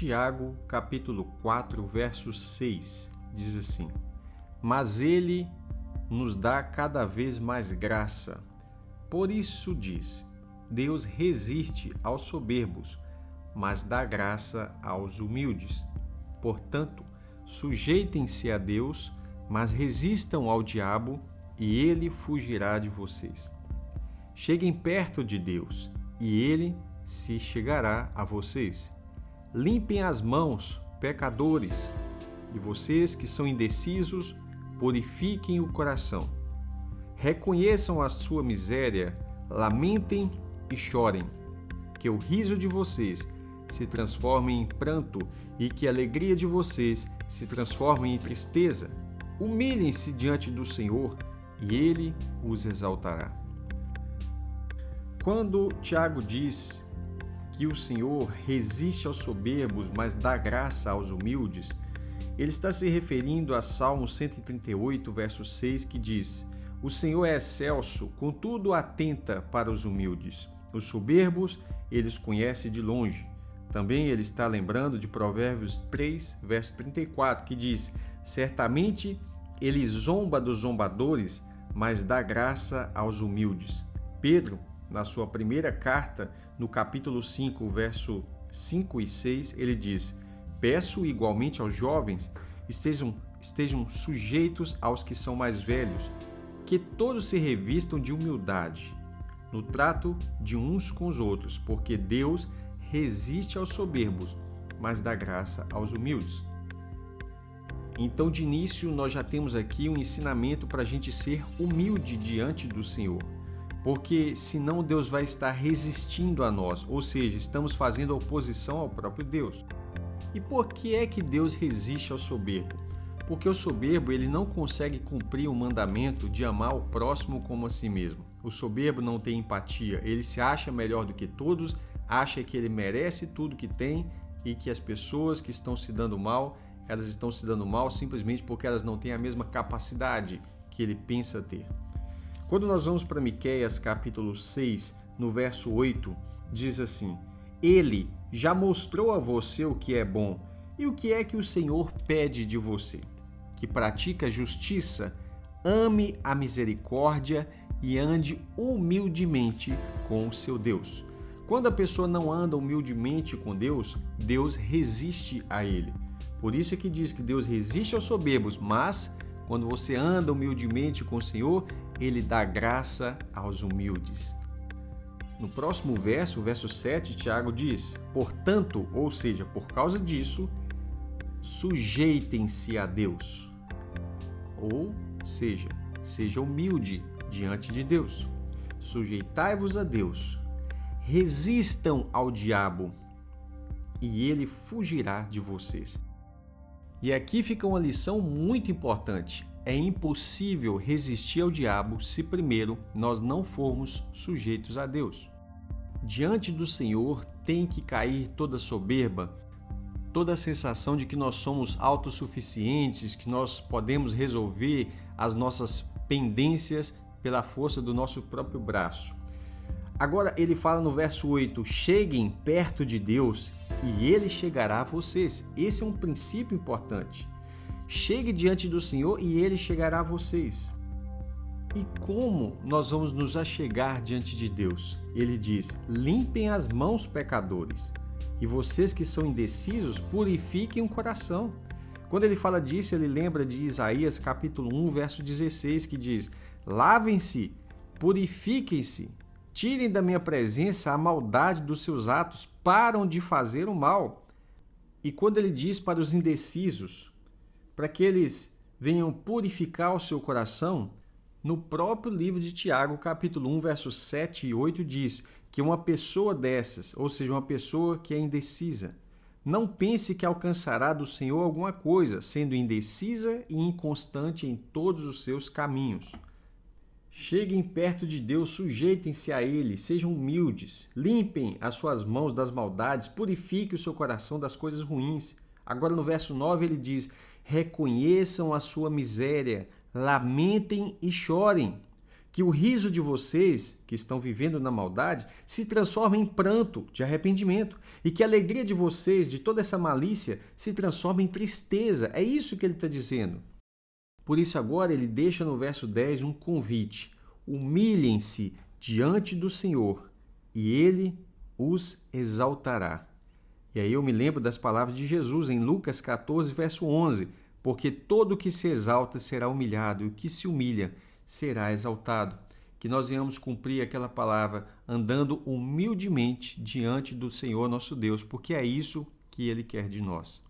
Tiago, capítulo 4, verso 6, diz assim: Mas ele nos dá cada vez mais graça. Por isso diz, Deus resiste aos soberbos, mas dá graça aos humildes. Portanto, sujeitem-se a Deus, mas resistam ao diabo, e ele fugirá de vocês. Cheguem perto de Deus, e ele se chegará a vocês. Limpem as mãos, pecadores, e vocês que são indecisos, purifiquem o coração. Reconheçam a sua miséria, lamentem e chorem. Que o riso de vocês se transforme em pranto e que a alegria de vocês se transforme em tristeza. Humilhem-se diante do Senhor e Ele os exaltará. Quando Tiago diz que o Senhor resiste aos soberbos, mas dá graça aos humildes, ele está se referindo a Salmo 138, verso 6, que diz: O Senhor é excelso, contudo atenta para os humildes. Os soberbos eles conhece de longe. Também ele está lembrando de Provérbios 3, verso 34, que diz: Certamente ele zomba dos zombadores, mas dá graça aos humildes. Pedro, na sua primeira carta, no capítulo 5, verso 5 e 6, ele diz: Peço igualmente aos jovens, estejam sujeitos aos que são mais velhos, que todos se revistam de humildade, no trato de uns com os outros, porque Deus resiste aos soberbos, mas dá graça aos humildes. Então, de início, nós já temos aqui um ensinamento para a gente ser humilde diante do Senhor, porque senão Deus vai estar resistindo a nós, ou seja, estamos fazendo oposição ao próprio Deus. E por que é que Deus resiste ao soberbo? Porque o soberbo ele não consegue cumprir o mandamento de amar o próximo como a si mesmo. O soberbo não tem empatia, ele se acha melhor do que todos, acha que ele merece tudo que tem e que as pessoas que estão se dando mal, elas estão se dando mal simplesmente porque elas não têm a mesma capacidade que ele pensa ter. Quando nós vamos para Miqueias capítulo 6, no verso 8, diz assim: Ele já mostrou a você o que é bom, e o que é que o Senhor pede de você? Que pratique a justiça, ame a misericórdia e ande humildemente com o seu Deus. Quando a pessoa não anda humildemente com Deus, Deus resiste a ele. Por isso é que diz que Deus resiste aos soberbos, mas quando você anda humildemente com o Senhor, Ele dá graça aos humildes. No próximo verso, o verso 7, Tiago diz: Portanto, ou seja, por causa disso, sujeitem-se a Deus. Ou seja, seja humilde diante de Deus. Sujeitai-vos a Deus. Resistam ao diabo e ele fugirá de vocês. E aqui fica uma lição muito importante. É impossível resistir ao diabo se primeiro nós não formos sujeitos a Deus. Diante do Senhor tem que cair toda soberba, toda a sensação de que nós somos autossuficientes, que nós podemos resolver as nossas pendências pela força do nosso próprio braço. Agora ele fala no verso 8, cheguem perto de Deus e Ele chegará a vocês. Esse é um princípio importante. Chegue diante do Senhor e Ele chegará a vocês. E como nós vamos nos achegar diante de Deus? Ele diz, limpem as mãos, pecadores, e vocês que são indecisos, purifiquem o coração. Quando ele fala disso, ele lembra de Isaías capítulo 1, verso 16, que diz, lavem-se, purifiquem-se, tirem da minha presença a maldade dos seus atos, param de fazer o mal. E quando ele diz para os indecisos, para que eles venham purificar o seu coração, no próprio livro de Tiago, capítulo 1, versos 7 e 8, diz que uma pessoa dessas, ou seja, uma pessoa que é indecisa, não pense que alcançará do Senhor alguma coisa, sendo indecisa e inconstante em todos os seus caminhos. Cheguem perto de Deus, sujeitem-se a Ele, sejam humildes, limpem as suas mãos das maldades, purifiquem o seu coração das coisas ruins. Agora no verso 9 ele diz, reconheçam a sua miséria, lamentem e chorem. Que o riso de vocês, que estão vivendo na maldade, se transforme em pranto de arrependimento. E que a alegria de vocês, de toda essa malícia, se transforme em tristeza. É isso que ele está dizendo. Por isso agora ele deixa no verso 10 um convite. Humilhem-se diante do Senhor e ele os exaltará. E aí eu me lembro das palavras de Jesus em Lucas 14, verso 11. Porque todo o que se exalta será humilhado e o que se humilha será exaltado. Que nós venhamos cumprir aquela palavra andando humildemente diante do Senhor nosso Deus, porque é isso que Ele quer de nós.